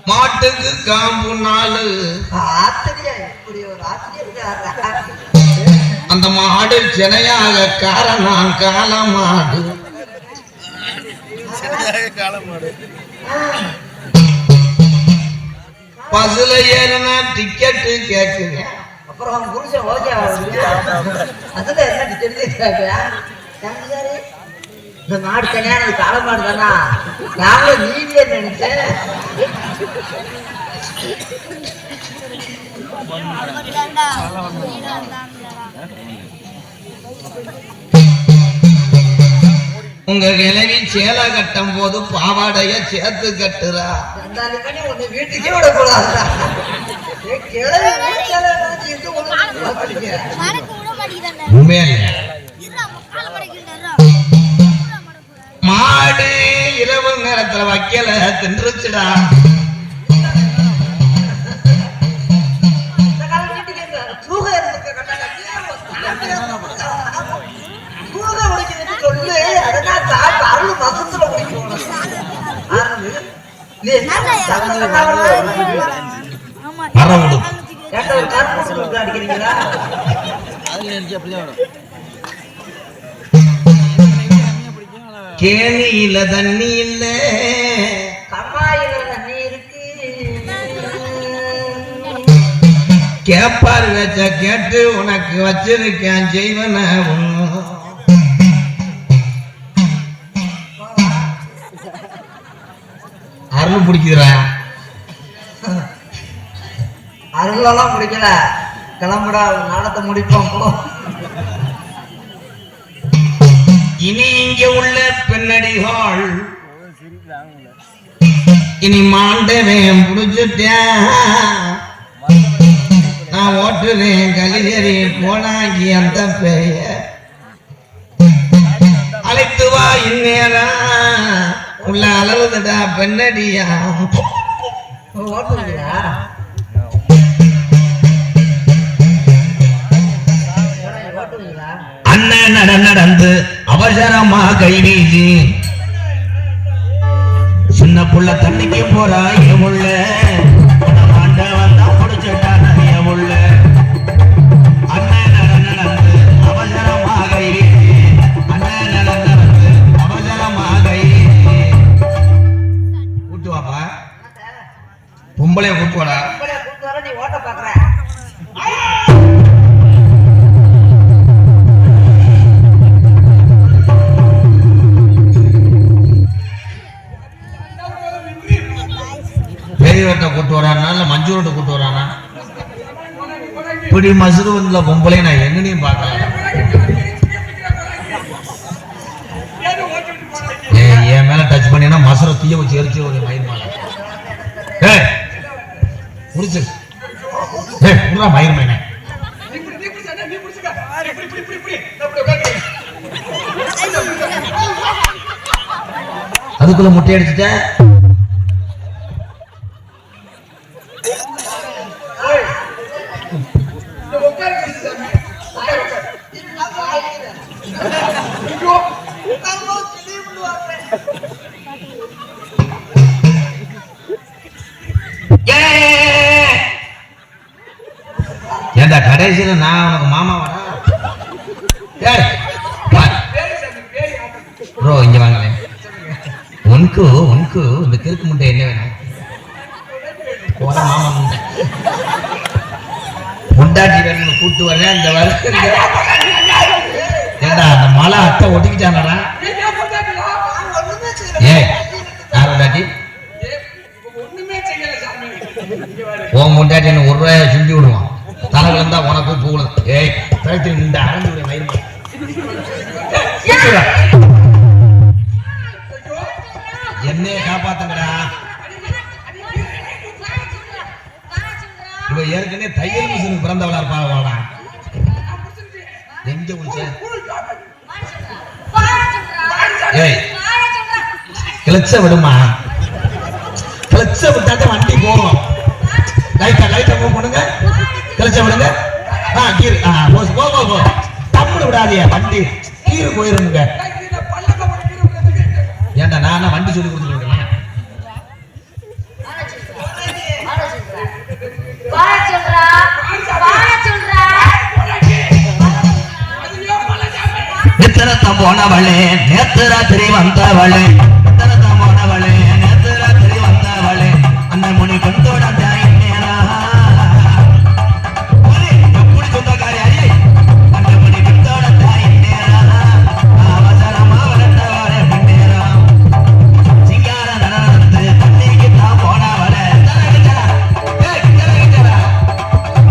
மாட்டுக்கு காம்பு நாலு அந்த மாடு சென்னையாக காரணம் காலமாடு பஸ்ல ஏறினா டிக்கெட்டு கேக்குங்க. அப்புறம் புருஷன் ஓகே அதுல என்ன டிக்கெட் இந்த மாடு தனியான காலமாடு தானா நாங்களும் நீங்களே நினைச்சேன். உங்க கிளவி சேலை கட்டும் போது பாவாடைய சேர்த்து கட்டுறா. உன்னை வீட்டுக்கே விடக்கூடாது. மாடு இரவு நேரத்துல வைக்கல தின்றுச்சுடா. கேணியில தண்ணி இல்ல கம்மாயில தண்ணி இருக்கு. கேப்பாரு வச்ச கேட்டு உனக்கு வச்சிருக்கேன் செய்வன அருள் பிடிக்கிறா. அருளெல்லாம் பிடிக்கல. கிளம்புடா நாடத்தை முடிப்போம் போ. இனி இங்க உள்ள பெண்ணடிகள் இனி மாண்டவன் புடிச்சுட்டேன். நான் ஓட்டுறேன் கலிகரி போனாங்கி அந்த பெய அழைத்து வா இந்நேரம் உள்ள அளவுதடா பெண்ணடியா. ஓட்டுறியா அண்ணன் நடந்து அவசரமா கை வீசி சின்ன புள்ள தண்ணிக்கு போறா ஏமுள்ள வந்தா முடிச்சுட்டா ஏமுள்ள. அண்ணன் நடந்து அவசரமா கை வீசி அண்ணன் நடந்து அவசரமா கை வீசி கூட்டு வாப்பா பொம்பளைய கூட்டு வாடா. நீ ஓட்ட பாக்குற பெரியவர்கிட்ட கூட்டு வரானா இல்ல மஞ்சூர்கிட்ட கூட்டு வரானா? இப்படி மசுரு வந்து பொம்பளை நான் எங்கனையும் பார்க்கல. என் மேல டச் பண்ணினா மசுரை தீய வச்சு எரிச்சு ஒரு மயிர் மேல முடிச்சு மயிர் மேன அதுக்குள்ள முட்டை அடிச்சுட்ட. ஏண்டா கடைசியில நான் உனக்கு மாமா வரா? ப்ரோ இங்க வாங்களேன். உனக்கு இந்த கிறுக்கு முட்டை என்ன வேணும்? போற மாமா முண்டை முண்டாட்டி வேணும் கூட்டு வரேன். இந்த வருஷம் ஏண்டா அந்த மலை அத்தை ஒட்டிக்கிட்டானடா. யார் முண்டாட்டி? உன் முண்டாட்டி என்ன ஒரு ரூபாய சுண்டி விடுவான். தலை விழுந்தா உனக்கு பூலம். கழுத்து நின்று அரைஞ்சு விட மயிர் என்னைய காப்பாத்துங்கடா. இவ ஏற்கனவே தையல் மிஷினுக்கு பிறந்தவளா இருப்பாளா? எங்க முடிச்ச கிளச்ச விடுமா? கிளச்ச விட்டாதான் வண்டி போகும். லைட்டா மூவ் பண்ணுங்க. கிளச்ச விடுங்க. கீரு போ தம்முடு விடாதியா வண்டி கீரு போயிருங்க. ஏன்டா நான் வண்டி சொல்லி கொடுத்துருக்கேன். நித்திரத்தம் போனவளே நேத்து ராத்திரி வந்தவளே நித்திரத்தம் போனவளே நேத்து ராத்திரி வந்தவளே அந்த முனி கொண்டோட எப்படி சொந்தக்காரி அடி அந்த முனி கொண்டோட தாயின் நேரம் அவசரமா வளர்ந்தவளே பின்னேரா சிங்கார நடந்து தண்ணிக்கு தான் போனவளே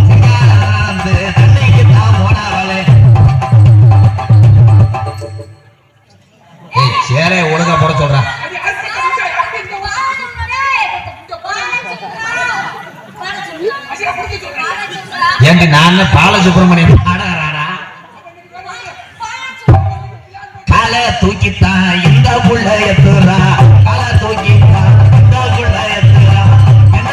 சிங்கார நடந்து தண்ணிக்கு தான் போனவளே. சேரே ஒழுங்கா போட சொல்றேன். ஏண்டி நான் பாலசுப்ரமணியம் பாடுறாரா? காலை தூக்கித்தான் இந்த புள்ள எத்துறா காலை தூக்கித்தான் இந்த புள்ள எத்துறா என்ன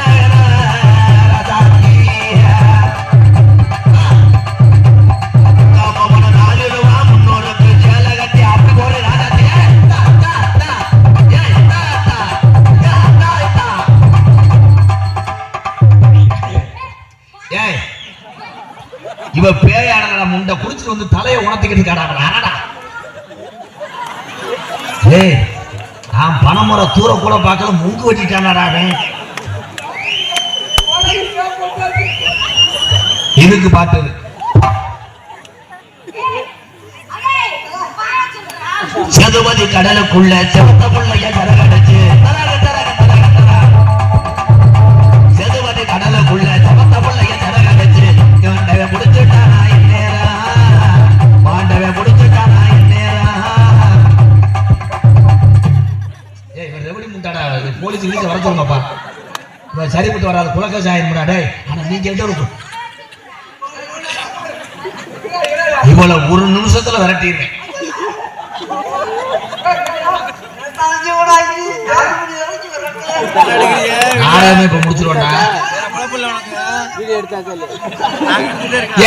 இவ பேயானடா முண்டை குடிச்சிட்டு வந்து தலையை உணர்த்திக்கிட்டு காடாடா. ஏய் நான் பணமுறை தூர கூட பார்க்கல முங்கு வெட்டிட்டானடா. இதுக்கு பார்த்தது சதுபதி கடலுக்குள்ள செவத்த புள்ளைய கரகடைச்சு சதுபதி கடலுக்குள்ள செவத்த புள்ளைய கரகடைச்சு முடிச்சுட்டானா இந்நேரா பாண்டவ முடிச்சுட்டானா இந்நேரா. ஏய் இவன் ரெவடி முண்டாடா போலீஸ் வீட்டு வர சொல்லுங்கப்பா. இவன் சரிப்பட்டு வராது குலக்க சாயிருந்தா. டேய் ஆனா நீங்க எந்த இருக்கும் இவ்வளவு ஒரு நிமிஷத்துல விரட்டிடுறேன். நாடகமே இப்ப முடிச்சிருவோம்டா.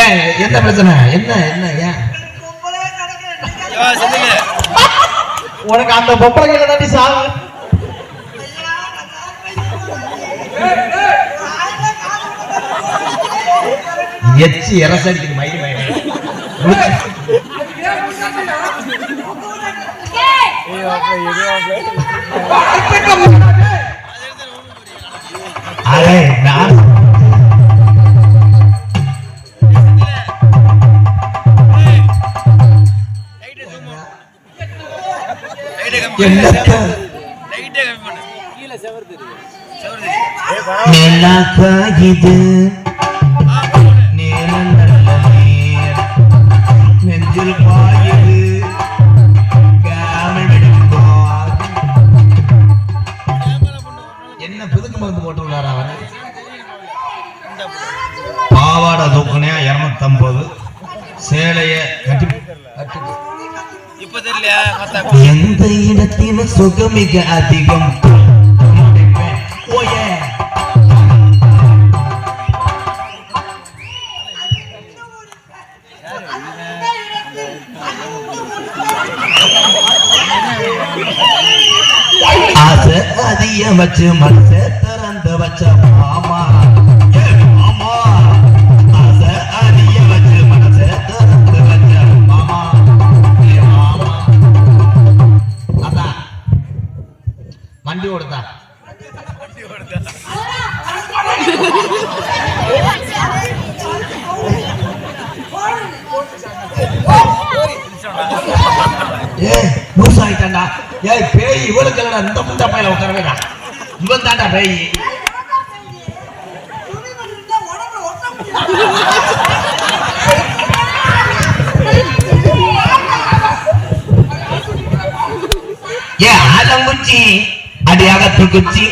ஏன் என்ன பிரச்சனை என்ன என்ன ஏன் உனக்கு அந்த பொப்பளை தாண்டி சாவு எச்சி இரசடிக்குது மயிறு மயிறு. அரே நான் இது நெஞ்சில் பாயுது என்ன பிதுக்கு மருந்து போட்டுள்ளாரா அவன். பாவாடை தூக்குனையா 250 சேலைய கட்டி எந்த இடத்தில சுகமிக அதிகம். ஆசை அதிக வச்சு மனசை திறந்து வச்ச மாமா மாமா ஆசை அதிக வச்சு மனசை திறந்து வச்ச மாமா மாமா. அதான் வண்டி ஓடுதா லூஸ் ஆயிட்டான்டா. ஏய் பேய் இவளுக்கு இல்லடா இந்த முண்டை பையில உட்காரவேடா. இவன் தாண்டா பேய். ஏ ஆலங்குச்சி அடியாக குச்சி